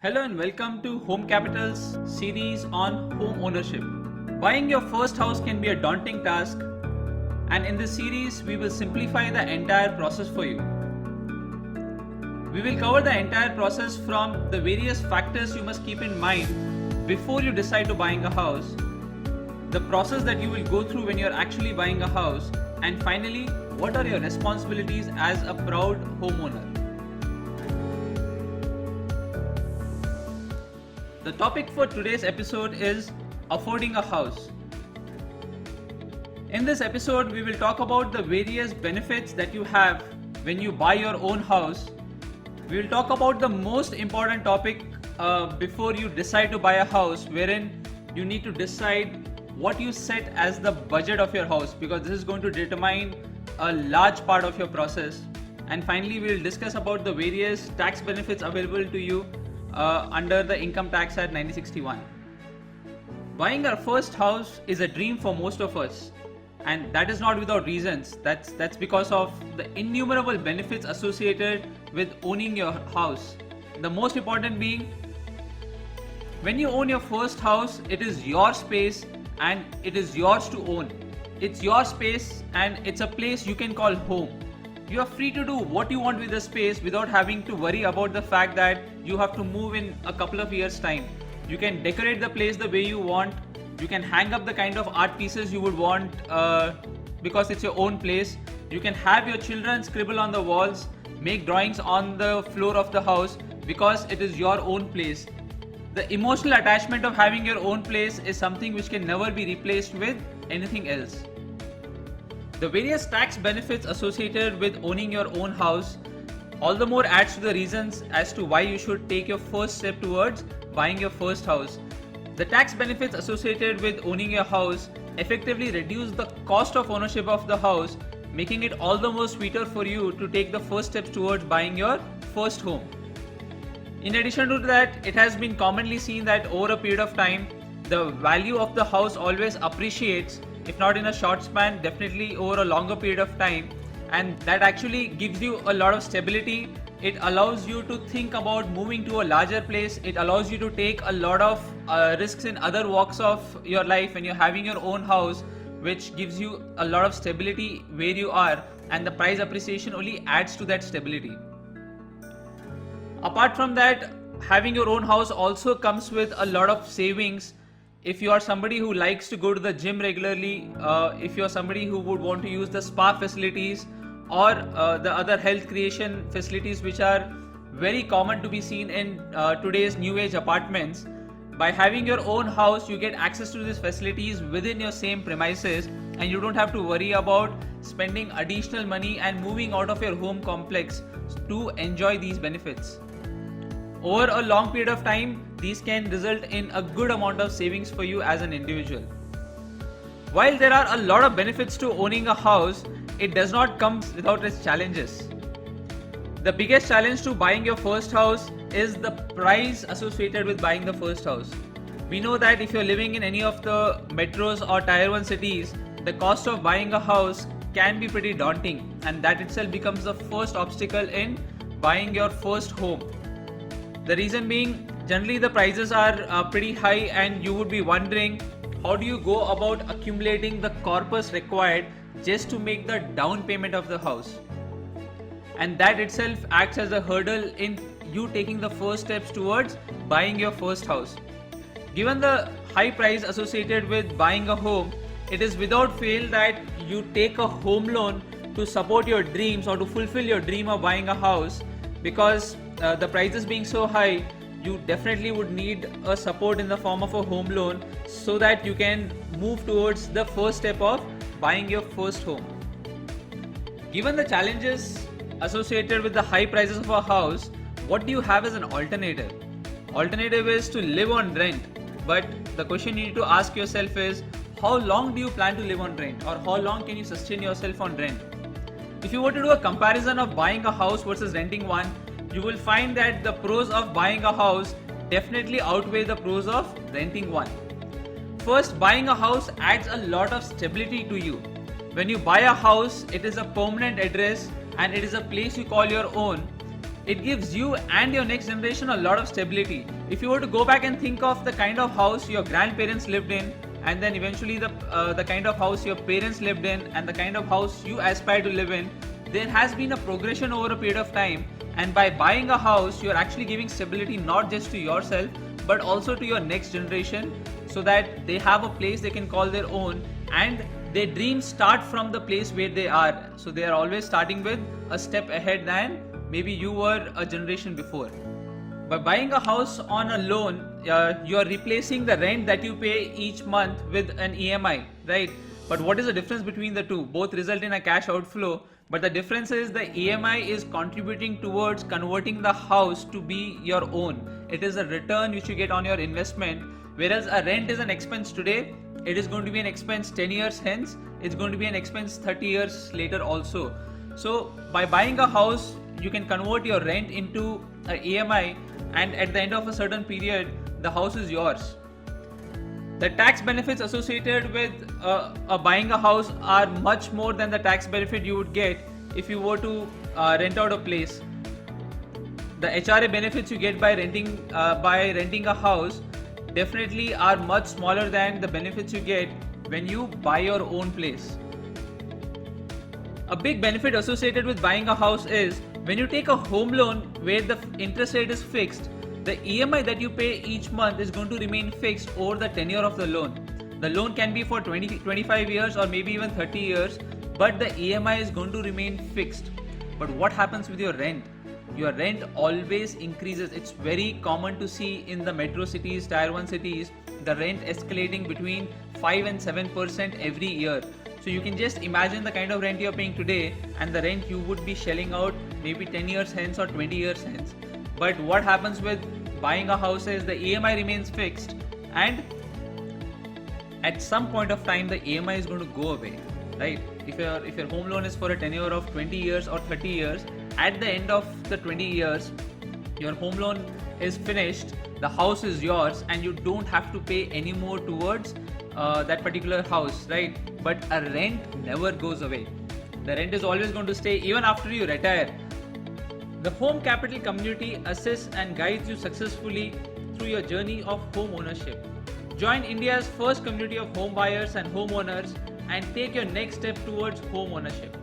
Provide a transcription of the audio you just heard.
Hello and welcome to Home Capital's series on home ownership. Buying your first house can be a daunting task, and in this series, we will simplify the entire process for you. We will cover the entire process from the various factors you must keep in mind before you decide to buying a house, the process that you will go through when you're actually buying a house, and finally, what are your responsibilities as a proud homeowner. The topic for today's episode is affording a house. In this episode, we will talk about the various benefits that you have when you buy your own house. We will talk about the most important topic before you decide to buy a house, wherein you need to decide what you set as the budget of your house, because this is going to determine a large part of your process. And finally, we will discuss about the various tax benefits available to you under the Income Tax Act 1961. Buying our first house is a dream for most of us, and that is not without reasons. That's because of the innumerable benefits associated with owning your house. The most important being, when you own your first house, it is your space and it is yours to own. It's your space and it's a place you can call home. You are free to do what you want with the space without having to worry about the fact that you have to move in a couple of years' time. You can decorate the place the way you want. You can hang up the kind of art pieces you would want because it's your own place. You can have your children scribble on the walls, make drawings on the floor of the house because it is your own place. The emotional attachment of having your own place is something which can never be replaced with anything else. The various tax benefits associated with owning your own house all the more adds to the reasons as to why you should take your first step towards buying your first house. The tax benefits associated with owning your house effectively reduce the cost of ownership of the house, making it all the more sweeter for you to take the first steps towards buying your first home. In addition to that, it has been commonly seen that over a period of time, the value of the house always appreciates, if not in a short span, definitely over a longer period of time, and that actually gives you a lot of stability. It allows you to think about moving to a larger place. It allows you to take a lot of risks in other walks of your life when you're having your own house, which gives you a lot of stability where you are, and the price appreciation only adds to that stability. Apart from that, having your own house also comes with a lot of savings. If you are somebody who likes to go to the gym regularly, if you are somebody who would want to use the spa facilities or the other health creation facilities which are very common to be seen in today's new age apartments, by having your own house you get access to these facilities within your same premises, and you don't have to worry about spending additional money and moving out of your home complex to enjoy these benefits. Over a long period of time, these can result in a good amount of savings for you as an individual. While there are a lot of benefits to owning a house, it does not come without its challenges. The biggest challenge to buying your first house is the price associated with buying the first house. We know that if you're living in any of the metros or tier 1 cities, the cost of buying a house can be pretty daunting, and that itself becomes the first obstacle in buying your first home. The reason being, generally the prices are pretty high, and you would be wondering, how do you go about accumulating the corpus required just to make the down payment of the house? And that itself acts as a hurdle in you taking the first steps towards buying your first house. Given the high price associated with buying a home, it is without fail that you take a home loan to support your dreams or to fulfill your dream of buying a house, because the prices being so high, you definitely would need a support in the form of a home loan so that you can move towards the first step of buying your first home. Given the challenges associated with the high prices of a house, what do you have as an alternative? Alternative is to live on rent, but the question you need to ask yourself is, how long do you plan to live on rent, or how long can you sustain yourself on rent? If you were to do a comparison of buying a house versus renting one, you will find that the pros of buying a house definitely outweigh the pros of renting one. First, buying a house adds a lot of stability to you. When you buy a house, it is a permanent address and it is a place you call your own. it gives you and your next generation a lot of stability. If you were to go back and think of the kind of house your grandparents lived in, and then eventually the kind of house your parents lived in, and the kind of house you aspire to live in, there has been a progression over a period of time. And by buying a house, you're actually giving stability not just to yourself but also to your next generation, so that they have a place they can call their own, and their dreams start from the place where they are. So they are always starting with a step ahead than maybe you were a generation before. By buying a house on a loan, you are replacing the rent that you pay each month with an EMI, right? But what is the difference between the two? Both result in a cash outflow, but the difference is the EMI is contributing towards converting the house to be your own. It is a return which you get on your investment, whereas a rent is an expense today. It is going to be an expense 10 years hence. It's going to be an expense 30 years later also. So by buying a house, you can convert your rent into an EMI, and at the end of a certain period, the house is yours. The tax benefits associated with buying a house are much more than the tax benefit you would get if you were to rent out a place. The HRA benefits you get by renting a house definitely are much smaller than the benefits you get when you buy your own place. A big benefit associated with buying a house is when you take a home loan where the interest rate is fixed, the EMI that you pay each month is going to remain fixed over the tenure of the loan. The loan can be for 25 years or maybe even 30 years, but the EMI is going to remain fixed. But what happens with your rent? Your rent always increases. It's very common to see in the metro cities, tier 1 cities, the rent escalating between 5 and 7% every year. So you can just imagine the kind of rent you're paying today and the rent you would be shelling out maybe 10 years hence or 20 years hence. But what happens with buying a house is the EMI remains fixed, and at some point of time the EMI is going to go away, right? If your home loan is for a tenure of 20 years or 30 years, at the end of the 20 years, your home loan is finished, the house is yours, and you don't have to pay any more towards that particular house, right? But a rent never goes away. The rent is always going to stay even after you retire. The Home Capital community assists and guides you successfully through your journey of home ownership. Join India's first community of home buyers and homeowners and take your next step towards home ownership.